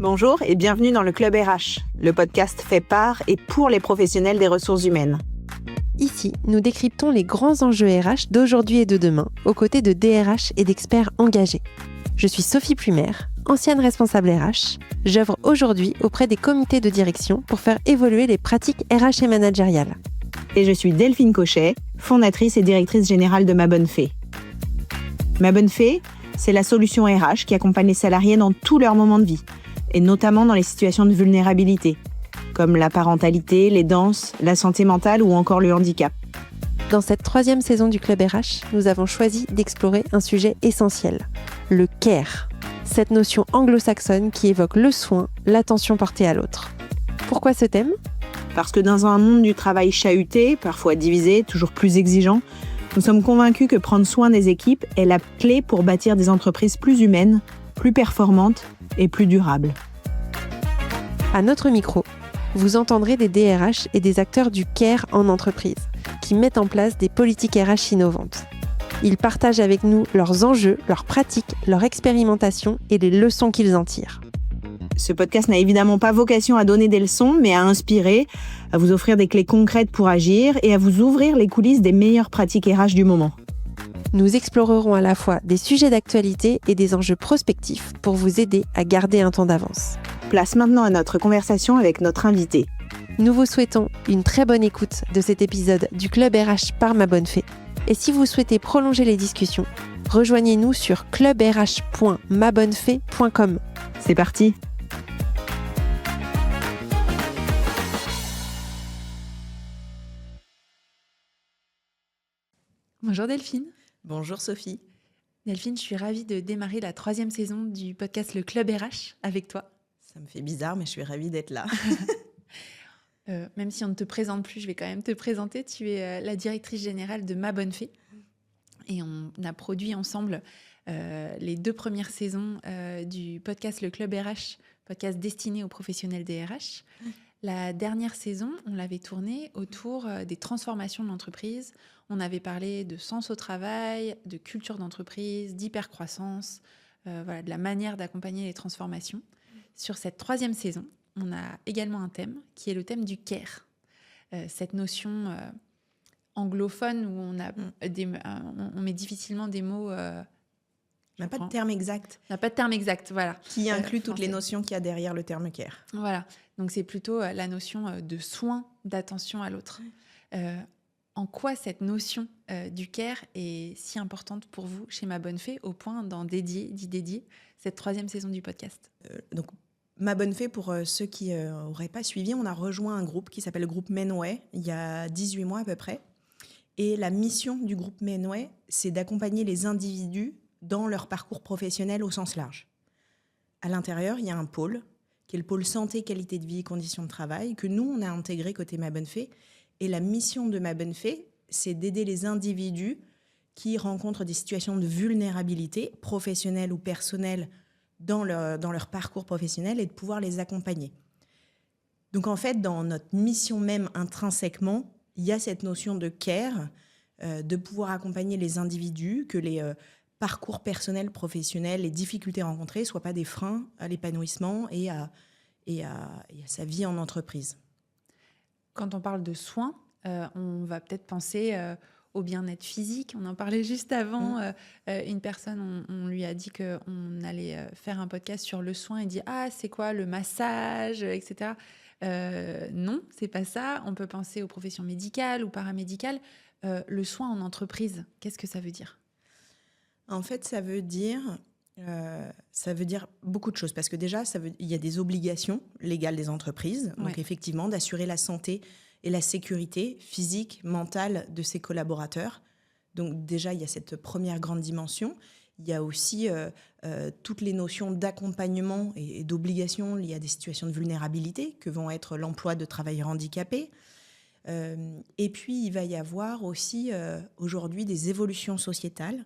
Bonjour et bienvenue dans le Club RH, le podcast fait par et pour les professionnels des ressources humaines. Ici, nous décryptons les grands enjeux RH d'aujourd'hui et de demain, aux côtés de DRH et d'experts engagés. Je suis Sophie Plumer, ancienne responsable RH. J'œuvre aujourd'hui auprès des comités de direction pour faire évoluer les pratiques RH et managériales. Et je suis Delphine Cochet, fondatrice et directrice générale de Ma Bonne Fée. Ma Bonne Fée, c'est la solution RH qui accompagne les salariés dans tous leurs moments de vie, et notamment dans les situations de vulnérabilité, comme la parentalité, l'aidance, la santé mentale ou encore le handicap. Dans cette 3e saison du Club RH, nous avons choisi d'explorer un sujet essentiel, le care. Cette notion anglo-saxonne qui évoque le soin, l'attention portée à l'autre. Pourquoi ce thème ? Parce que dans un monde du travail chahuté, parfois divisé, toujours plus exigeant, nous sommes convaincus que prendre soin des équipes est la clé pour bâtir des entreprises plus humaines, plus performantes et plus durables. À notre micro, vous entendrez des DRH et des acteurs du care en entreprise qui mettent en place des politiques RH innovantes. Ils partagent avec nous leurs enjeux, leurs pratiques, leur expérimentation et les leçons qu'ils en tirent. Ce podcast n'a évidemment pas vocation à donner des leçons, mais à inspirer, à vous offrir des clés concrètes pour agir et à vous ouvrir les coulisses des meilleures pratiques RH du moment. Nous explorerons à la fois des sujets d'actualité et des enjeux prospectifs pour vous aider à garder un temps d'avance. Place maintenant à notre conversation avec notre invité. Nous vous souhaitons une très bonne écoute de cet épisode du Club RH par Ma Bonne Fée. Et si vous souhaitez prolonger les discussions, rejoignez-nous sur clubrh.mabonnefée.com. C'est parti! Bonjour Delphine. Bonjour Sophie. Delphine, je suis ravie de démarrer la 3e saison du podcast Le Club RH avec toi. Ça me fait bizarre, mais je suis ravie d'être là. Même si on ne te présente plus, je vais quand même te présenter. Tu es la directrice générale de Ma Bonne Fée. Et on a produit ensemble les 2 premières saisons du podcast Le Club RH, podcast destiné aux professionnels des RH. La dernière saison, on l'avait tournée autour des transformations de l'entreprise. On avait parlé de sens au travail, de culture d'entreprise, d'hypercroissance, de la manière d'accompagner les transformations. Sur cette 3e saison, on a également un thème qui est le thème du care. Cette notion anglophone où on met difficilement des mots... On n'a pas de terme exact. On n'a pas de terme exact, voilà. Qui inclut toutes les notions qu'il y a derrière le terme care. Voilà, donc c'est plutôt la notion de soin, d'attention à l'autre. En quoi cette notion du care est si importante pour vous chez Ma Bonne Fée au point d'y dédier cette 3e saison du podcast? Donc, Ma Bonne Fée, pour ceux qui n'auraient pas suivi, on a rejoint un groupe qui s'appelle le groupe Menway il y a 18 mois à peu près. Et la mission du groupe Menway, c'est d'accompagner les individus dans leur parcours professionnel au sens large. À l'intérieur, il y a un pôle, qui est le pôle santé, qualité de vie et conditions de travail, que nous, on a intégré côté Ma Bonne Fée. Et la mission de Ma Bonne Fée, c'est d'aider les individus qui rencontrent des situations de vulnérabilité, professionnelle ou personnelle, dans leur parcours professionnel et de pouvoir les accompagner. Donc en fait, dans notre mission même intrinsèquement, il y a cette notion de care, de pouvoir accompagner les individus, que les parcours personnels, professionnels, les difficultés rencontrées ne soient pas des freins à l'épanouissement et à sa vie en entreprise. Quand on parle de soins, on va peut-être penser au bien-être physique. On en parlait juste avant. Une personne, on lui a dit qu'on allait faire un podcast sur le soin. Il dit « Ah, c'est quoi le massage ?» etc. Non, c'est pas ça. On peut penser aux professions médicales ou paramédicales. Le soin en entreprise, qu'est-ce que ça veut dire ? En fait, ça veut dire beaucoup de choses. Parce que déjà, il y a des obligations légales des entreprises. Donc effectivement, d'assurer la santé et la sécurité physique, mentale de ses collaborateurs. Donc déjà, il y a cette première grande dimension. Il y a aussi toutes les notions d'accompagnement et d'obligation liées à des situations de vulnérabilité que vont être l'emploi de travailleurs handicapés. Et puis, il va y avoir aussi aujourd'hui des évolutions sociétales,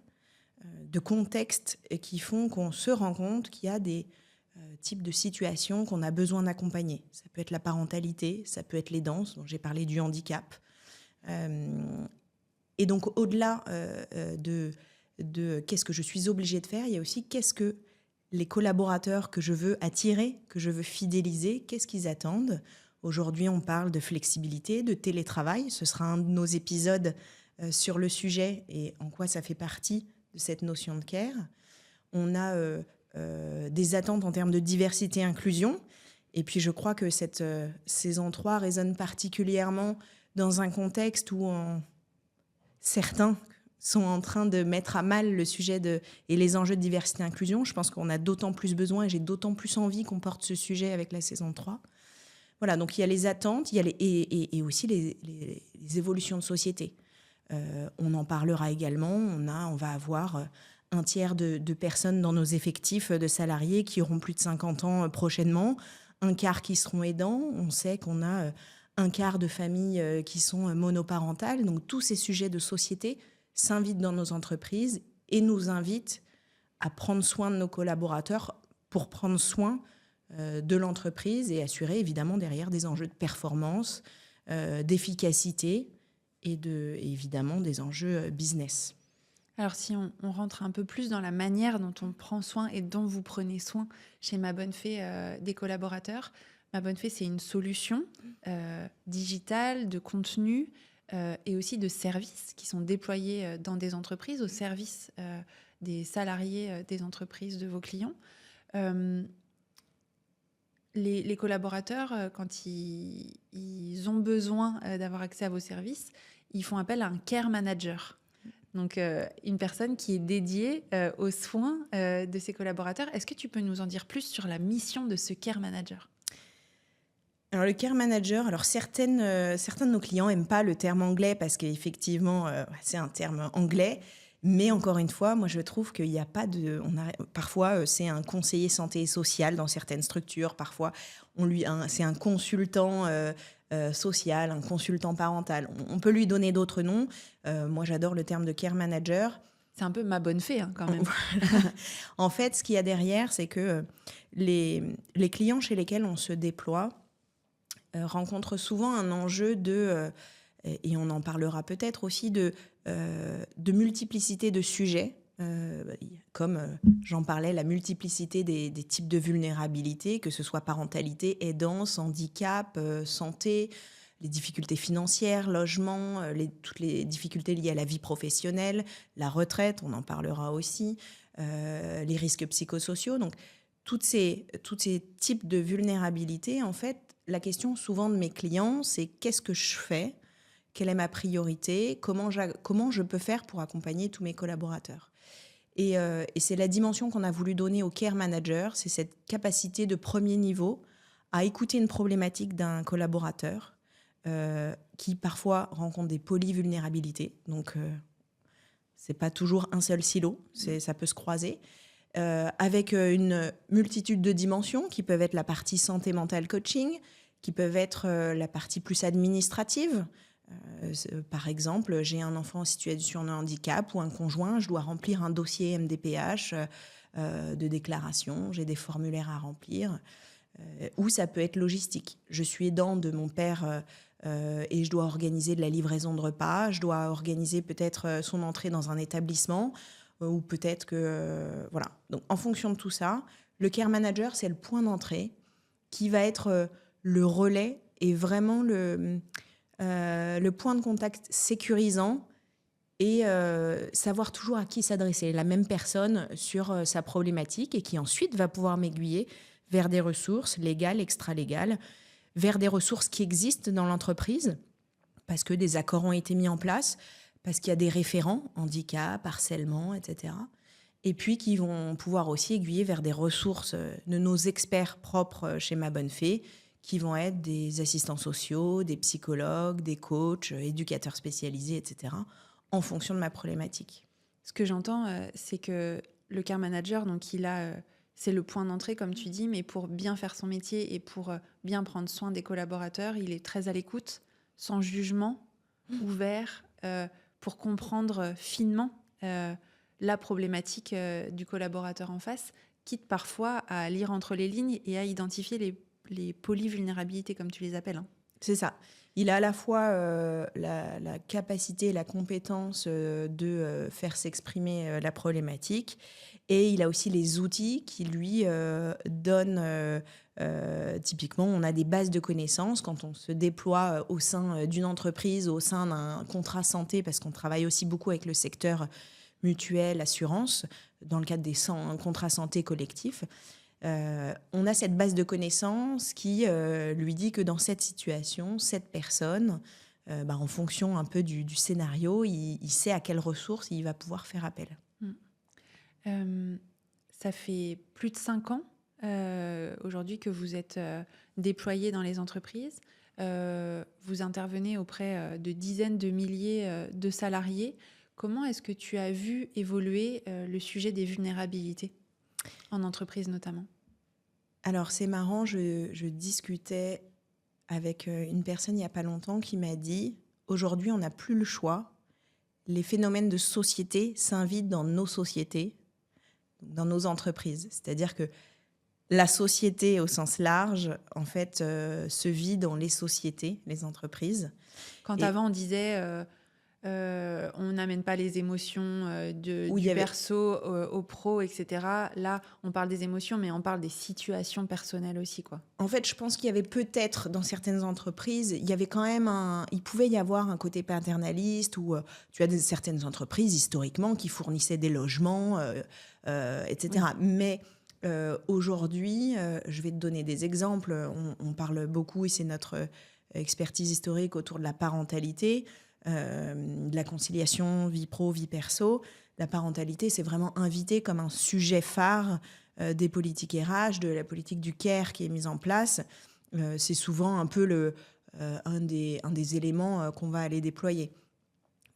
de contextes qui font qu'on se rend compte qu'il y a des types de situations qu'on a besoin d'accompagner. Ça peut être la parentalité, ça peut être l'aidance, dont j'ai parlé du handicap. Et donc, au-delà de qu'est-ce que je suis obligée de faire, il y a aussi qu'est-ce que les collaborateurs que je veux attirer, que je veux fidéliser, qu'est-ce qu'ils attendent. Aujourd'hui, on parle de flexibilité, de télétravail. Ce sera un de nos épisodes sur le sujet et en quoi ça fait partie de cette notion de care. On a des attentes en termes de diversité et inclusion. Et puis, je crois que cette saison 3 résonne particulièrement dans un contexte où certains sont en train de mettre à mal le sujet et les enjeux de diversité et inclusion. Je pense qu'on a d'autant plus besoin et j'ai d'autant plus envie qu'on porte ce sujet avec la saison 3. Voilà, donc il y a les attentes, il y a et aussi les évolutions de société. On en parlera également. On va avoir un tiers de personnes dans nos effectifs de salariés qui auront plus de 50 ans prochainement, un quart qui seront aidants. On sait qu'on a un quart de familles qui sont monoparentales. Donc tous ces sujets de société s'invitent dans nos entreprises et nous invitent à prendre soin de nos collaborateurs pour prendre soin de l'entreprise et assurer évidemment derrière des enjeux de performance, d'efficacité et évidemment des enjeux business. Alors si on rentre un peu plus dans la manière dont on prend soin et dont vous prenez soin chez Ma Bonne Fée des collaborateurs, Ma Bonne Fée, c'est une solution digitale, de contenu et aussi de services qui sont déployés dans des entreprises au service des salariés des entreprises de vos clients. Les collaborateurs, quand ils ont besoin d'avoir accès à vos services, ils font appel à un care manager. Donc, une personne qui est dédiée aux soins de ses collaborateurs. Est-ce que tu peux nous en dire plus sur la mission de ce care manager ? Alors, le care manager, certains de nos clients n'aiment pas le terme anglais parce qu'effectivement, c'est un terme anglais. Mais encore une fois, moi, je trouve qu'il n'y a pas de... Parfois, c'est un conseiller santé et social dans certaines structures. Parfois, c'est un consultant social, un consultant parental. On peut lui donner d'autres noms. Moi, j'adore le terme de care manager. C'est un peu Ma Bonne Fée, quand même. En fait, ce qu'il y a derrière, c'est que les clients chez lesquels on se déploie rencontrent souvent un enjeu et on en parlera peut-être aussi, de multiplicité de sujets, comme j'en parlais, la multiplicité des types de vulnérabilité, que ce soit parentalité, aidance, handicap, santé, les difficultés financières, logement, toutes les difficultés liées à la vie professionnelle, la retraite, on en parlera aussi, les risques psychosociaux. Donc, tous ces types de vulnérabilité, en fait, la question souvent de mes clients, c'est qu'est-ce que je fais ? Quelle est ma priorité ? Comment je peux faire pour accompagner tous mes collaborateurs ? Et c'est la dimension qu'on a voulu donner au care manager, c'est cette capacité de premier niveau à écouter une problématique d'un collaborateur qui parfois rencontre des polyvulnérabilités. Donc, c'est pas toujours un seul silo, ça peut se croiser. Avec une multitude de dimensions qui peuvent être la partie santé mentale coaching, qui peuvent être la partie plus administrative. Par exemple, j'ai un enfant en situation de handicap ou un conjoint, je dois remplir un dossier MDPH de déclaration, j'ai des formulaires à remplir, ou ça peut être logistique. Je suis aidant de mon père et je dois organiser de la livraison de repas, je dois organiser peut-être son entrée dans un établissement, ou peut-être que... voilà. Donc, en fonction de tout ça, le care manager, c'est le point d'entrée qui va être le relais et vraiment le point de contact sécurisant et savoir toujours à qui s'adresser. La même personne sur sa problématique et qui ensuite va pouvoir m'aiguiller vers des ressources légales, extra-légales, vers des ressources qui existent dans l'entreprise parce que des accords ont été mis en place, parce qu'il y a des référents, handicap, harcèlement, etc. Et puis qui vont pouvoir aussi aiguiller vers des ressources de nos experts propres chez Ma Bonne Fée, qui vont être des assistants sociaux, des psychologues, des coachs, éducateurs spécialisés, etc., en fonction de ma problématique. Ce que j'entends, c'est que le care manager, donc c'est le point d'entrée, comme tu dis, mais pour bien faire son métier et pour bien prendre soin des collaborateurs, il est très à l'écoute, sans jugement, ouvert, pour comprendre finement la problématique du collaborateur en face, quitte parfois à lire entre les lignes et à identifier les polyvulnérabilités, comme tu les appelles. C'est ça. Il a à la fois la capacité et la compétence de faire s'exprimer la problématique, et il a aussi les outils qui lui donnent. Typiquement, on a des bases de connaissances quand on se déploie au sein d'une entreprise, au sein d'un contrat santé, parce qu'on travaille aussi beaucoup avec le secteur mutuel, assurance, dans le cadre des contrats santé collectifs. On a cette base de connaissances qui lui dit que dans cette situation, cette personne, en fonction un peu du scénario, il sait à quelles ressources il va pouvoir faire appel. Ça fait plus de 5 ans aujourd'hui que vous êtes déployé dans les entreprises. Vous intervenez auprès de dizaines de milliers de salariés. Comment est-ce que tu as vu évoluer le sujet des vulnérabilités en entreprise notamment? Alors c'est marrant, je discutais avec une personne il n'y a pas longtemps qui m'a dit « Aujourd'hui, on n'a plus le choix. Les phénomènes de société s'invitent dans nos sociétés, dans nos entreprises. » C'est-à-dire que la société au sens large, en fait, se vit dans les sociétés, les entreprises. Quand avant on disait on n'amène pas les émotions du perso au pro, etc. Là, on parle des émotions, mais on parle des situations personnelles aussi, quoi. En fait, je pense qu'il y avait peut-être dans certaines entreprises, il y avait quand même il pouvait y avoir un côté paternaliste où tu as certaines entreprises historiquement qui fournissaient des logements, etc. Oui. Mais aujourd'hui, je vais te donner des exemples. On parle beaucoup, et c'est notre expertise historique autour de la parentalité. De la conciliation vie pro, vie perso. La parentalité, c'est vraiment invité comme un sujet phare des politiques RH, de la politique du care qui est mise en place. C'est souvent un peu un des éléments qu'on va aller déployer.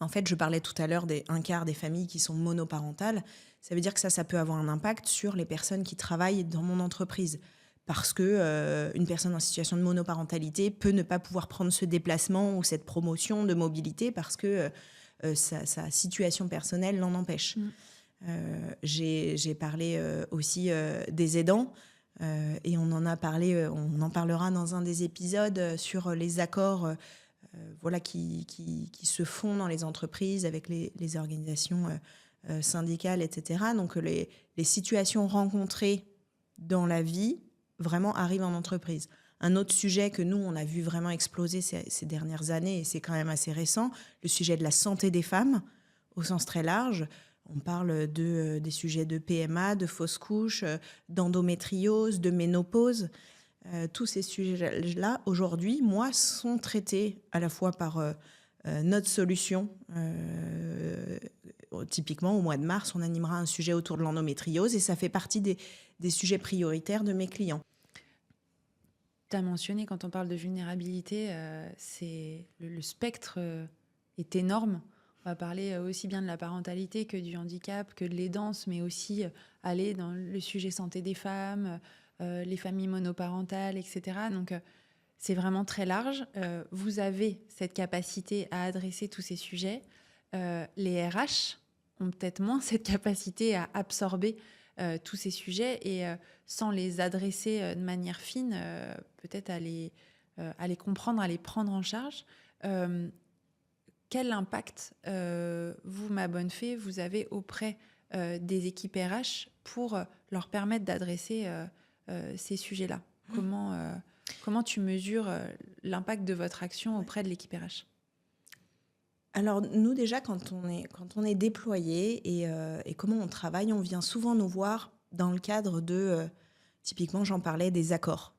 En fait, je parlais tout à l'heure d'un quart des familles qui sont monoparentales. Ça veut dire que ça peut avoir un impact sur les personnes qui travaillent dans mon entreprise. Parce qu'une personne en situation de monoparentalité peut ne pas pouvoir prendre ce déplacement ou cette promotion de mobilité parce que sa situation personnelle l'en empêche. J'ai parlé aussi des aidants et on en parlera dans un des épisodes sur les accords qui se font dans les entreprises avec les organisations syndicales, etc. Donc les situations rencontrées dans la vie vraiment arrive en entreprise. Un autre sujet que nous, on a vu vraiment exploser ces dernières années, et c'est quand même assez récent, le sujet de la santé des femmes, au sens très large. On parle des sujets de PMA, de fausse couche, d'endométriose, de ménopause. Tous ces sujets-là, aujourd'hui, moi, sont traités à la fois par notre solution. Typiquement, au mois de mars, on animera un sujet autour de l'endométriose, et ça fait partie des sujets prioritaires de mes clients. Tu as mentionné, quand on parle de vulnérabilité, c'est le spectre est énorme. On va parler aussi bien de la parentalité que du handicap, que de l'aidance, mais aussi aller dans le sujet santé des femmes, les familles monoparentales, etc. Donc, c'est vraiment très large. Vous avez cette capacité à adresser tous ces sujets. Les RH ont peut-être moins cette capacité à absorber tous ces sujets et sans les adresser de manière fine, peut-être à les comprendre, à les prendre en charge. Quel impact, vous, Ma Bonne Fée, vous avez auprès des équipes RH pour leur permettre d'adresser ces sujets-là? Comment tu mesures l'impact de votre action auprès de l'équipe RH? Alors nous déjà, quand on est déployé et comment on travaille, on vient souvent nous voir dans le cadre de, typiquement j'en parlais, des accords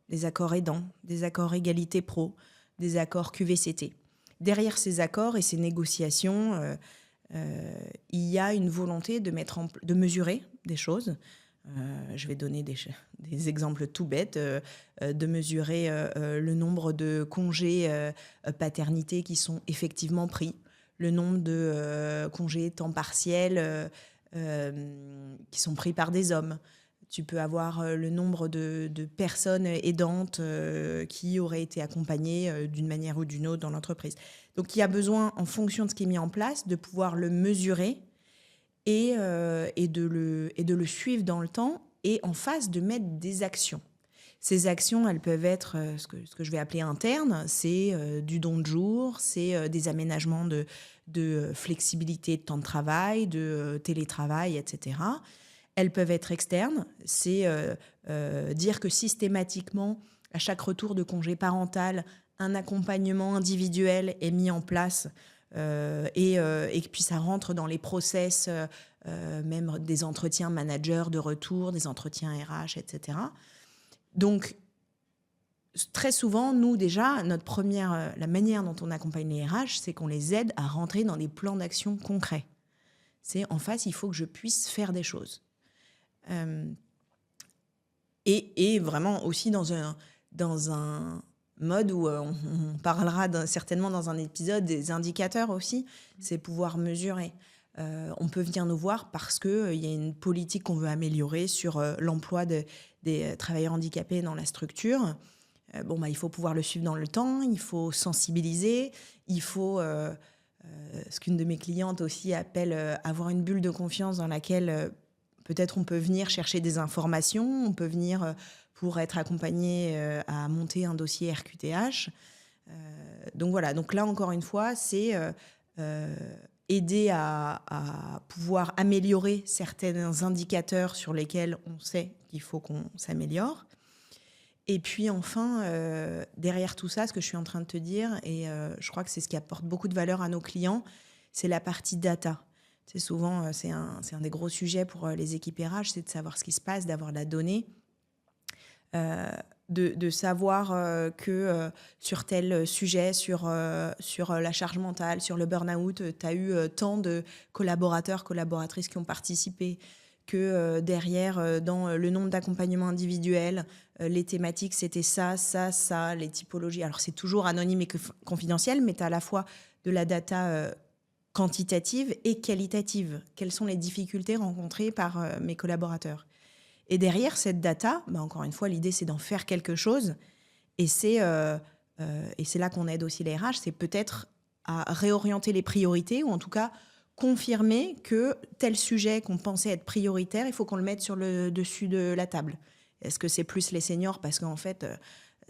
aidants, des accords égalité pro, des accords QVCT. Derrière ces accords et ces négociations, il y a une volonté de mesurer des choses. Je vais donner des exemples tout bêtes, de mesurer le nombre de congés paternité qui sont effectivement pris, le nombre de congés temps partiel qui sont pris par des hommes. Tu peux avoir le nombre de personnes aidantes qui auraient été accompagnées d'une manière ou d'une autre dans l'entreprise. Donc il y a besoin, en fonction de ce qui est mis en place, de pouvoir le mesurer et de le suivre dans le temps et en face de mettre des actions. Ces actions, elles peuvent être ce que je vais appeler internes, c'est du don de jour, c'est des aménagements de flexibilité de temps de travail, de télétravail, etc. Elles peuvent être externes, c'est dire que systématiquement, à chaque retour de congé parental, un accompagnement individuel est mis en place et puis ça rentre dans les process, même des entretiens managers de retour, des entretiens RH, etc. Donc, très souvent, nous déjà, la manière dont on accompagne les RH, c'est qu'on les aide à rentrer dans des plans d'action concrets. C'est en face, il faut que je puisse faire des choses. Et vraiment aussi dans un mode où on parlera certainement dans un épisode des indicateurs aussi, c'est pouvoir mesurer. On peut venir nous voir parce qu'il y a une politique qu'on veut améliorer sur l'emploi des travailleurs handicapés dans la structure. Il faut pouvoir le suivre dans le temps, il faut sensibiliser, il faut, ce qu'une de mes clientes aussi appelle avoir une bulle de confiance dans laquelle peut-être on peut venir chercher des informations, on peut venir pour être accompagné à monter un dossier RQTH. Donc voilà, donc là encore une fois, c'est aider à pouvoir améliorer certains indicateurs sur lesquels on sait qu'il faut qu'on s'améliore. Et puis enfin, derrière tout ça, ce que je suis en train de te dire, et je crois que c'est ce qui apporte beaucoup de valeur à nos clients, c'est la partie data. C'est souvent, c'est un des gros sujets pour les équipes RH, c'est de savoir ce qui se passe, d'avoir la donnée, de savoir que sur tel sujet, sur la charge mentale, sur le burn-out, tu as eu tant de collaborateurs, collaboratrices qui ont participé, que derrière, dans le nombre d'accompagnements individuels, les thématiques, c'était ça, les typologies. Alors, c'est toujours anonyme et confidentiel, mais tu as à la fois de la data quantitative et qualitative. Quelles sont les difficultés rencontrées par mes collaborateurs ? Et derrière cette data, encore une fois, l'idée, c'est d'en faire quelque chose. Et c'est là qu'on aide aussi les RH, c'est peut-être à réorienter les priorités, ou en tout cas confirmer que tel sujet qu'on pensait être prioritaire, il faut qu'on le mette sur le dessus de la table. Est-ce que c'est plus les seniors parce qu'en fait,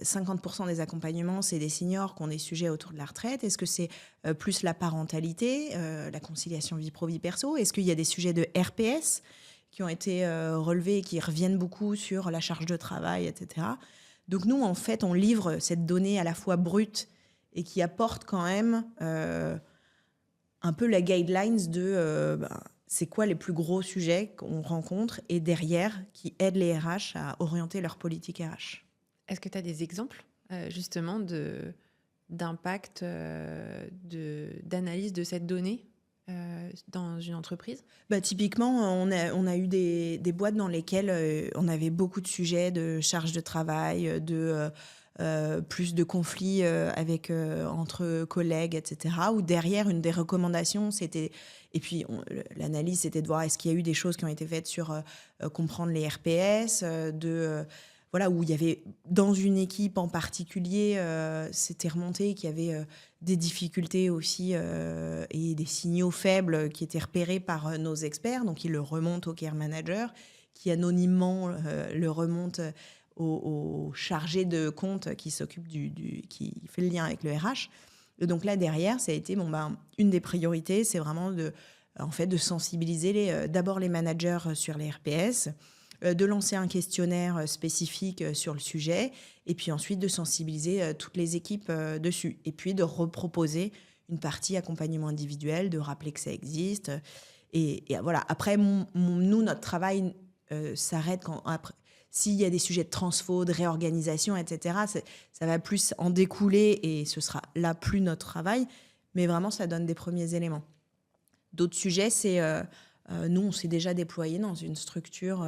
50% des accompagnements, c'est des seniors qui ont des sujets autour de la retraite? Est-ce que c'est plus la parentalité, la conciliation vie pro-vie perso? Est-ce qu'il y a des sujets de RPS qui ont été relevés et qui reviennent beaucoup sur la charge de travail, etc. Donc nous, en fait, on livre cette donnée à la fois brute et qui apporte quand même un peu la guidelines de c'est quoi les plus gros sujets qu'on rencontre et derrière qui aident les RH à orienter leur politique RH. Est-ce que tu as des exemples justement d'impact, d'analyse de cette donnée dans une entreprise? Typiquement, on a eu des boîtes dans lesquelles on avait beaucoup de sujets de charge de travail, plus de conflits entre collègues, etc. Où derrière, une des recommandations, c'était... Et puis, l'analyse, c'était de voir est-ce qu'il y a eu des choses qui ont été faites sur comprendre les RPS, voilà, où il y avait, dans une équipe en particulier, c'était remonté qu'il y avait des difficultés aussi et des signaux faibles qui étaient repérés par nos experts. Donc, ils le remontent au care manager, qui anonymement le remonte au chargé de compte qui s'occupe qui fait le lien avec le RH. Et donc là, derrière, ça a été une des priorités, c'est vraiment de sensibiliser d'abord les managers sur les RPS, de lancer un questionnaire spécifique sur le sujet, et puis ensuite de sensibiliser toutes les équipes dessus, et puis de reproposer une partie accompagnement individuel, de rappeler que ça existe. Et voilà. Après, nous, notre travail s'arrête quand... S'il y a des sujets de transfo, de réorganisation, etc., ça va plus en découler et ce sera là plus notre travail. Mais vraiment, ça donne des premiers éléments. D'autres sujets, c'est... nous, on s'est déjà déployé dans une structure,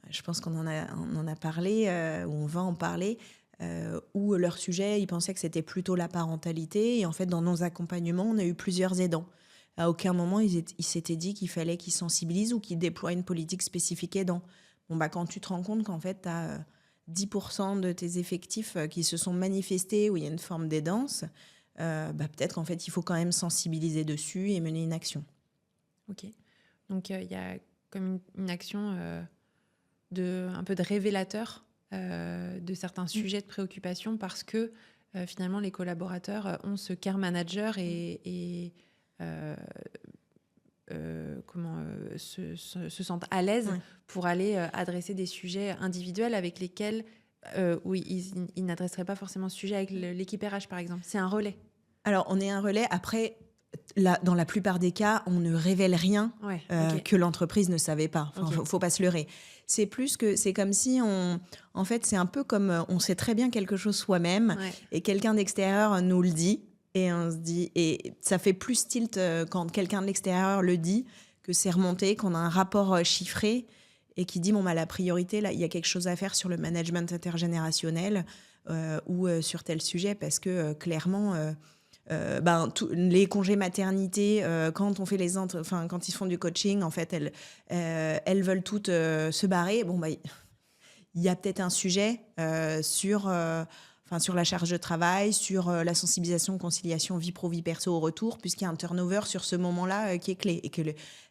je pense qu'on en a parlé, ou on va en parler, où leur sujet, ils pensaient que c'était plutôt la parentalité. Et en fait, dans nos accompagnements, on a eu plusieurs aidants. À aucun moment, ils s'étaient dit qu'il fallait qu'ils sensibilisent ou qu'ils déploient une politique spécifique aidant. Quand tu te rends compte qu'en fait, tu as 10% de tes effectifs qui se sont manifestés où il y a une forme d'aidance, peut-être qu'en fait, il faut quand même sensibiliser dessus et mener une action. Ok. Donc, il y a comme une action un peu de révélateur de certains sujets de préoccupation parce que finalement les collaborateurs ont ce care manager et se sentent à l'aise pour aller adresser des sujets individuels avec lesquels ils n'adresseraient pas forcément ce sujet avec l'équipe RH par exemple. C'est un relais. Alors on est un relais. Après, dans la plupart des cas, on ne révèle rien que l'entreprise ne savait pas. Faut pas se leurrer. C'est plus que c'est comme si en fait, c'est un peu comme on sait très bien quelque chose soi-même et quelqu'un d'extérieur nous le dit et on se dit et ça fait plus tilt quand quelqu'un de l'extérieur le dit que c'est remonté, qu'on a un rapport chiffré et qui dit la priorité là, il y a quelque chose à faire sur le management intergénérationnel ou sur tel sujet parce que clairement. Les congés maternité, quand on fait quand ils font du coaching, en fait, elles veulent toutes se barrer. Il y a peut-être un sujet sur la charge de travail, sur la sensibilisation, conciliation, vie pro, vie perso au retour, puisqu'il y a un turnover sur ce moment-là qui est clé. Et que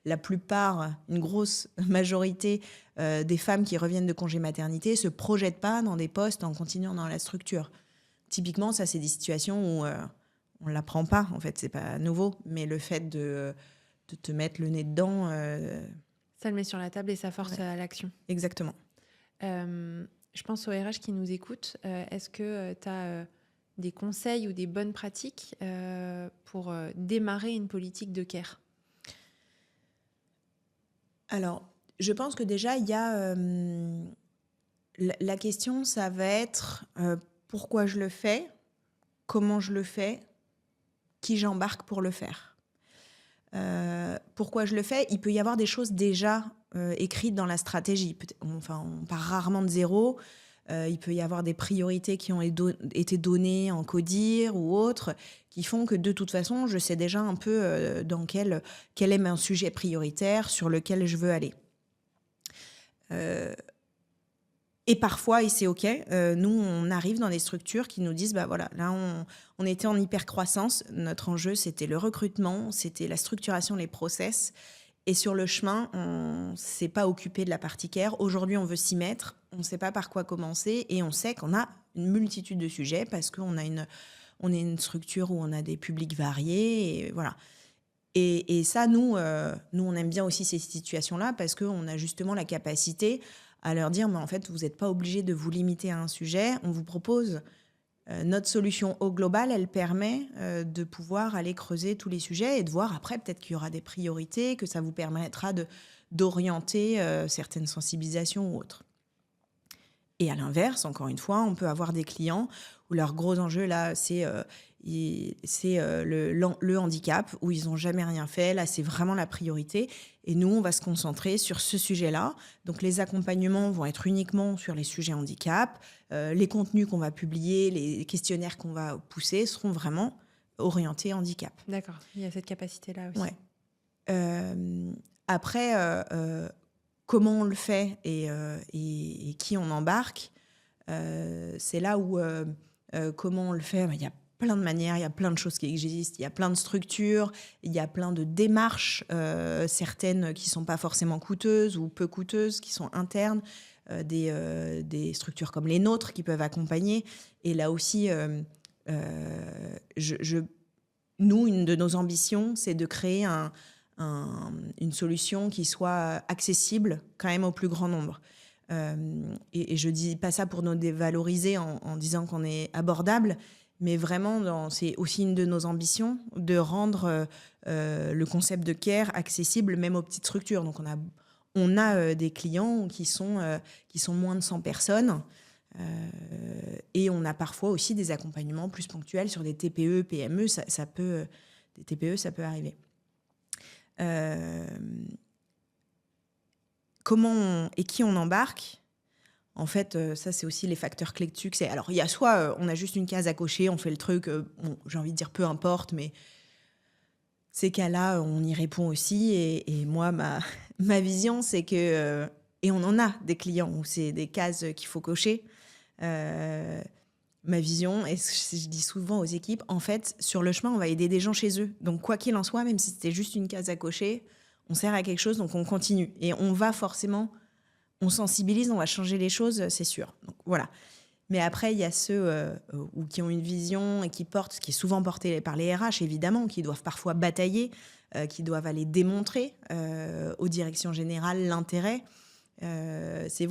la plupart, une grosse majorité des femmes qui reviennent de congés maternité ne se projettent pas dans des postes en continuant dans la structure. Typiquement, ça, c'est des situations où... on ne l'apprend pas, en fait, c'est pas nouveau. Mais le fait de te mettre le nez dedans... Ça le met sur la table et ça force à l'action. Exactement. Je pense aux RH qui nous écoutent. Est-ce que tu as des conseils ou des bonnes pratiques pour démarrer une politique de care ? Alors, je pense que déjà, il y a... la question, ça va être pourquoi je le fais, comment je le fais, qui j'embarque pour le faire. Pourquoi je le fais ? Il peut y avoir des choses déjà écrites dans la stratégie. On part rarement de zéro. Il peut y avoir des priorités qui ont été données en CODIR ou autres, qui font que de toute façon, je sais déjà un peu dans quel est mon sujet prioritaire sur lequel je veux aller. Et parfois, et c'est OK, nous, on arrive dans des structures qui nous disent, là, on était en hyper-croissance. Notre enjeu, c'était le recrutement, c'était la structuration, les process. Et sur le chemin, on ne s'est pas occupé de la partie care. Aujourd'hui, on veut s'y mettre. On ne sait pas par quoi commencer. Et on sait qu'on a une multitude de sujets parce qu'on on est une structure où on a des publics variés. Et voilà. Et ça, nous, on aime bien aussi ces situations-là parce qu'on a justement la capacité à leur dire, mais en fait, vous n'êtes pas obligé de vous limiter à un sujet. On vous propose notre solution au global, elle permet de pouvoir aller creuser tous les sujets et de voir après, peut-être qu'il y aura des priorités, que ça vous permettra d'orienter certaines sensibilisations ou autres. Et à l'inverse, encore une fois, on peut avoir des clients où leur gros enjeu, là, c'est le handicap, où ils n'ont jamais rien fait. Là, c'est vraiment la priorité. Et nous, on va se concentrer sur ce sujet-là. Donc, les accompagnements vont être uniquement sur les sujets handicap. Les contenus qu'on va publier, les questionnaires qu'on va pousser seront vraiment orientés handicap. D'accord, il y a cette capacité-là aussi. Ouais. Après, comment on le fait et qui on embarque, c'est là où comment on le fait. Il y a plein de manières, il y a plein de choses qui existent, il y a plein de structures, il y a plein de démarches, certaines qui ne sont pas forcément coûteuses ou peu coûteuses, qui sont internes, des structures comme les nôtres qui peuvent accompagner. Et là aussi, nous, une de nos ambitions, c'est de créer une solution qui soit accessible quand même au plus grand nombre. Et je dis pas ça pour nous dévaloriser en disant qu'on est abordable, mais vraiment, c'est aussi une de nos ambitions de rendre le concept de care accessible même aux petites structures. Donc on a des clients qui sont moins de 100 personnes et on a parfois aussi des accompagnements plus ponctuels sur des TPE, PME. Des TPE, ça peut arriver. Comment et qui on embarque ? En fait, ça, c'est aussi les facteurs clés de succès. Alors, il y a soit on a juste une case à cocher, on fait le truc, j'ai envie de dire peu importe, mais ces cas-là, on y répond aussi. Et moi, ma vision, c'est que... et on en a des clients où c'est des cases qu'il faut cocher. Ma vision, et je dis souvent aux équipes, en fait, sur le chemin, on va aider des gens chez eux. Donc, quoi qu'il en soit, même si c'était juste une case à cocher, on sert à quelque chose, donc on continue. Et on va forcément on sensibilise, on va changer les choses, c'est sûr. Donc, voilà. Mais après, il y a ceux qui ont une vision et qui portent, qui est souvent porté par les RH, évidemment, qui doivent parfois batailler, qui doivent aller démontrer aux directions générales l'intérêt. C'est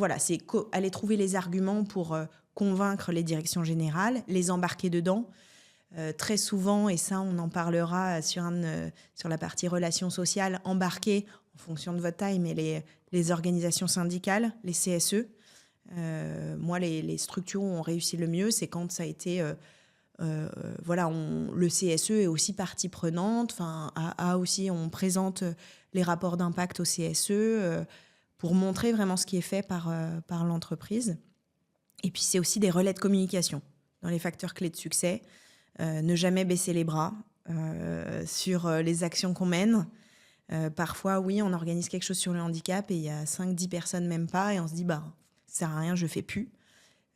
aller trouver les arguments pour convaincre les directions générales, les embarquer dedans. Très souvent, et ça on en parlera sur la partie relations sociales, embarquer en fonction de votre taille, mais les organisations syndicales, les CSE. Moi, les structures où on réussit le mieux, c'est quand ça a été... le CSE est aussi partie prenante. Aussi, on présente les rapports d'impact au CSE pour montrer vraiment ce qui est fait par l'entreprise. Et puis, c'est aussi des relais de communication dans les facteurs clés de succès. Ne jamais baisser les bras sur les actions qu'on mène. Parfois, oui, on organise quelque chose sur le handicap et il y a 5-10 personnes, même pas, et on se dit, ça sert à rien, je fais plus.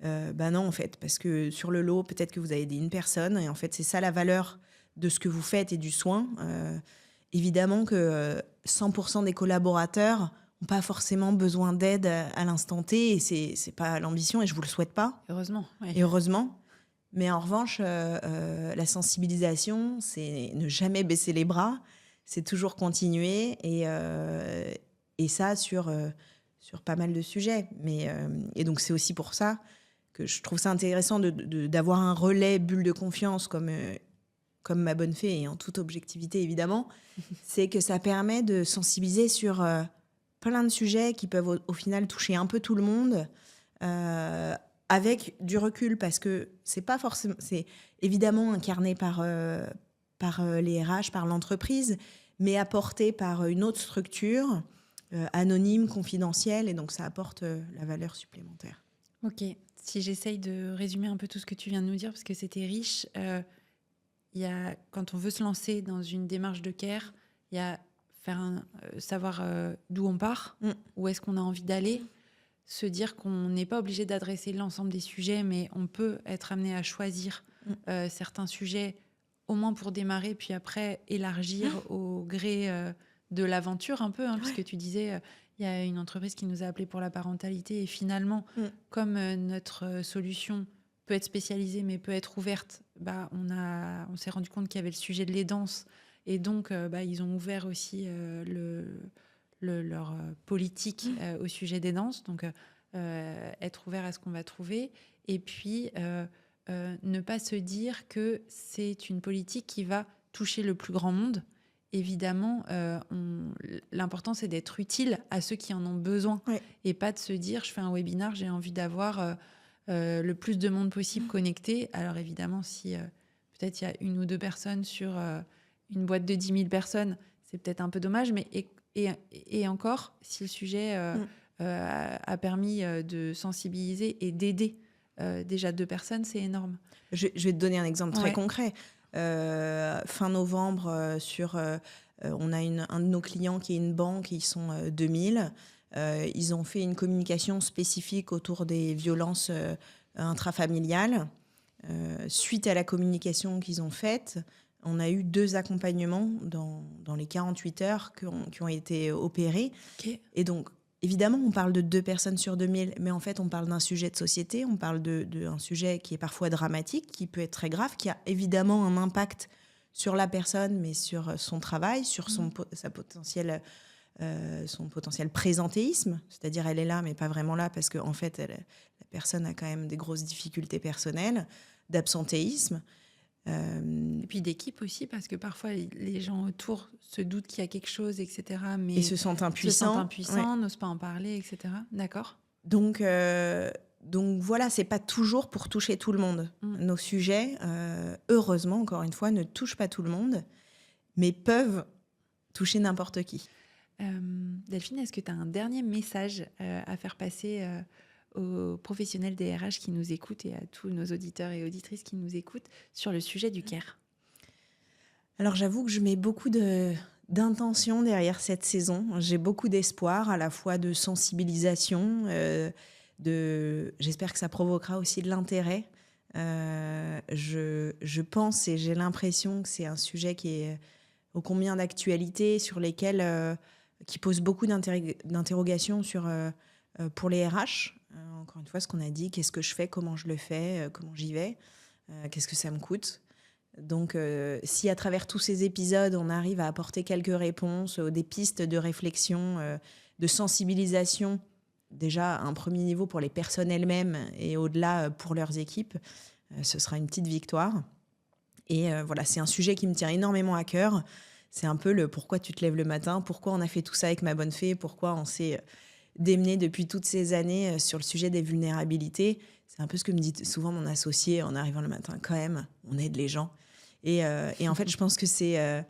Non, en fait, parce que sur le lot, peut-être que vous avez dit une personne, et en fait, c'est ça la valeur de ce que vous faites et du soin. Évidemment que 100% des collaborateurs n'ont pas forcément besoin d'aide à l'instant T, et c'est pas l'ambition, et je vous le souhaite pas. Heureusement. Oui. Et heureusement. Mais en revanche, la sensibilisation, c'est ne jamais baisser les bras, c'est toujours continuer, et ça sur pas mal de sujets. Et donc, c'est aussi pour ça que je trouve ça intéressant d'avoir un relais bulle de confiance comme Ma Bonne Fée, et en toute objectivité, évidemment. C'est que ça permet de sensibiliser sur plein de sujets qui peuvent au final toucher un peu tout le monde, avec du recul, parce que c'est pas forcément, c'est évidemment incarné par les RH, par l'entreprise, mais apporté par une autre structure, anonyme, confidentielle, et donc ça apporte la valeur supplémentaire. Ok, si j'essaye de résumer un peu tout ce que tu viens de nous dire, parce que c'était riche, quand on veut se lancer dans une démarche de care, il y a savoir d'où on part, où est-ce qu'on a envie d'aller, se dire qu'on n'est pas obligé d'adresser l'ensemble des sujets, mais on peut être amené à choisir certains sujets, au moins pour démarrer, puis après élargir au gré de l'aventure un peu, puisque tu disais, il y a une entreprise qui nous a appelés pour la parentalité, et finalement, comme notre solution peut être spécialisée, mais peut être ouverte, on s'est rendu compte qu'il y avait le sujet de l'aidance, et donc ils ont ouvert aussi leur politique au sujet des danses, donc être ouvert à ce qu'on va trouver, et puis ne pas se dire que c'est une politique qui va toucher le plus grand monde. Évidemment, l'important c'est d'être utile à ceux qui en ont besoin, et pas de se dire je fais un webinar, j'ai envie d'avoir le plus de monde possible connecté. Alors évidemment, si peut-être il y a 1 ou 2 personnes sur une boîte de 10 000 personnes, c'est peut-être un peu dommage, mais et encore, si le sujet a permis de sensibiliser et d'aider déjà 2 personnes, c'est énorme. Je vais te donner un exemple très concret. Fin novembre, on a un de nos clients qui est une banque, ils sont 2000. Ils ont fait une communication spécifique autour des violences intrafamiliales. Suite à la communication qu'ils ont faite, on a eu 2 accompagnements dans les 48 heures qui ont été opérés. Okay. Et donc, évidemment, on parle de 2 personnes sur 2000, mais en fait, on parle d'un sujet de société, on parle d'un sujet qui est parfois dramatique, qui peut être très grave, qui a évidemment un impact sur la personne, mais sur son travail, sur son potentiel présentéisme. C'est-à-dire, elle est là, mais pas vraiment là, parce qu'en fait, la personne a quand même des grosses difficultés personnelles, d'absentéisme. Et puis d'équipe aussi, parce que parfois les gens autour se doutent qu'il y a quelque chose, etc. Mais et se sentent impuissants, n'osent pas en parler, etc. D'accord. Donc voilà, c'est pas toujours pour toucher tout le monde. Nos sujets, heureusement, encore une fois, ne touchent pas tout le monde, mais peuvent toucher n'importe qui. Delphine, est-ce que tu as un dernier message à faire passer aux professionnels des RH qui nous écoutent et à tous nos auditeurs et auditrices qui nous écoutent sur le sujet du care? Alors j'avoue que je mets beaucoup d'intention derrière cette saison. J'ai beaucoup d'espoir, à la fois de sensibilisation, j'espère que ça provoquera aussi de l'intérêt. Je pense et j'ai l'impression que c'est un sujet qui est ô combien d'actualité, sur lesquels qui pose beaucoup d'interrogations sur pour les RH. Encore une fois, ce qu'on a dit, qu'est-ce que je fais, comment je le fais, comment j'y vais, qu'est-ce que ça me coûte. Donc, si à travers tous ces épisodes, on arrive à apporter quelques réponses, des pistes de réflexion, de sensibilisation, déjà à un premier niveau pour les personnes elles-mêmes et au-delà pour leurs équipes, ce sera une petite victoire. Et voilà, c'est un sujet qui me tient énormément à cœur. C'est un peu le pourquoi tu te lèves le matin, pourquoi on a fait tout ça avec Ma Bonne Fée, pourquoi on s'est démené depuis toutes ces années sur le sujet des vulnérabilités. C'est un peu ce que me dit souvent mon associé en arrivant le matin. Quand même, on aide les gens. Et en fait, je pense que c'est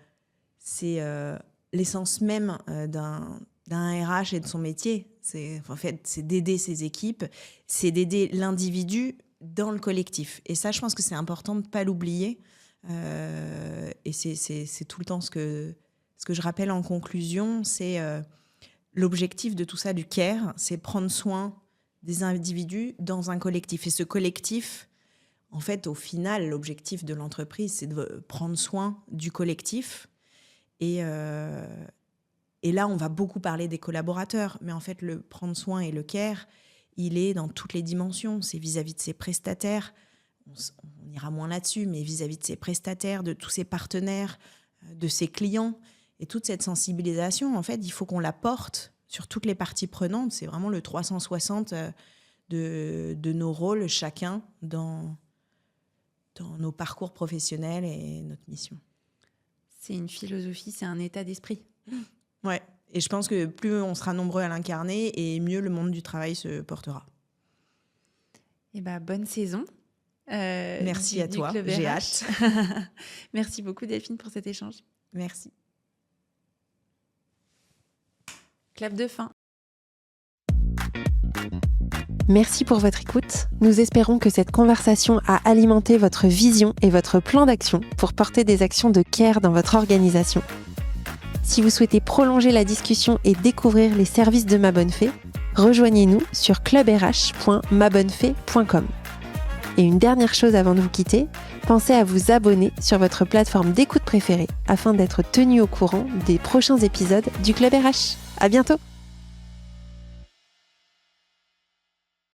l'essence même d'un RH et de son métier. C'est d'aider ses équipes, c'est d'aider l'individu dans le collectif. Et ça, je pense que c'est important de ne pas l'oublier. Et c'est tout le temps ce que je rappelle en conclusion, c'est l'objectif de tout ça, du care, c'est prendre soin des individus dans un collectif. Et ce collectif, en fait, au final, l'objectif de l'entreprise, c'est de prendre soin du collectif. Et là, on va beaucoup parler des collaborateurs, mais en fait, le prendre soin et le care, il est dans toutes les dimensions. C'est vis-à-vis de ses prestataires, on ira moins là-dessus, mais vis-à-vis de ses prestataires, de tous ses partenaires, de ses clients. Et toute cette sensibilisation, en fait, il faut qu'on la porte sur toutes les parties prenantes. C'est vraiment le 360 de nos rôles, chacun, dans nos parcours professionnels et notre mission. C'est une philosophie, c'est un état d'esprit. Ouais. Et je pense que plus on sera nombreux à l'incarner, et mieux le monde du travail se portera. Et bonne saison. Merci à toi, j'ai hâte. Merci beaucoup Delphine pour cet échange. Merci. Clap de fin. Merci pour votre écoute. Nous espérons que cette conversation a alimenté votre vision et votre plan d'action pour porter des actions de care dans votre organisation. Si vous souhaitez prolonger la discussion et découvrir les services de Ma Bonne Fée, rejoignez-nous sur clubrh.mabonnefée.com. Et une dernière chose avant de vous quitter, pensez à vous abonner sur votre plateforme d'écoute préférée afin d'être tenu au courant des prochains épisodes du Club RH. À bientôt!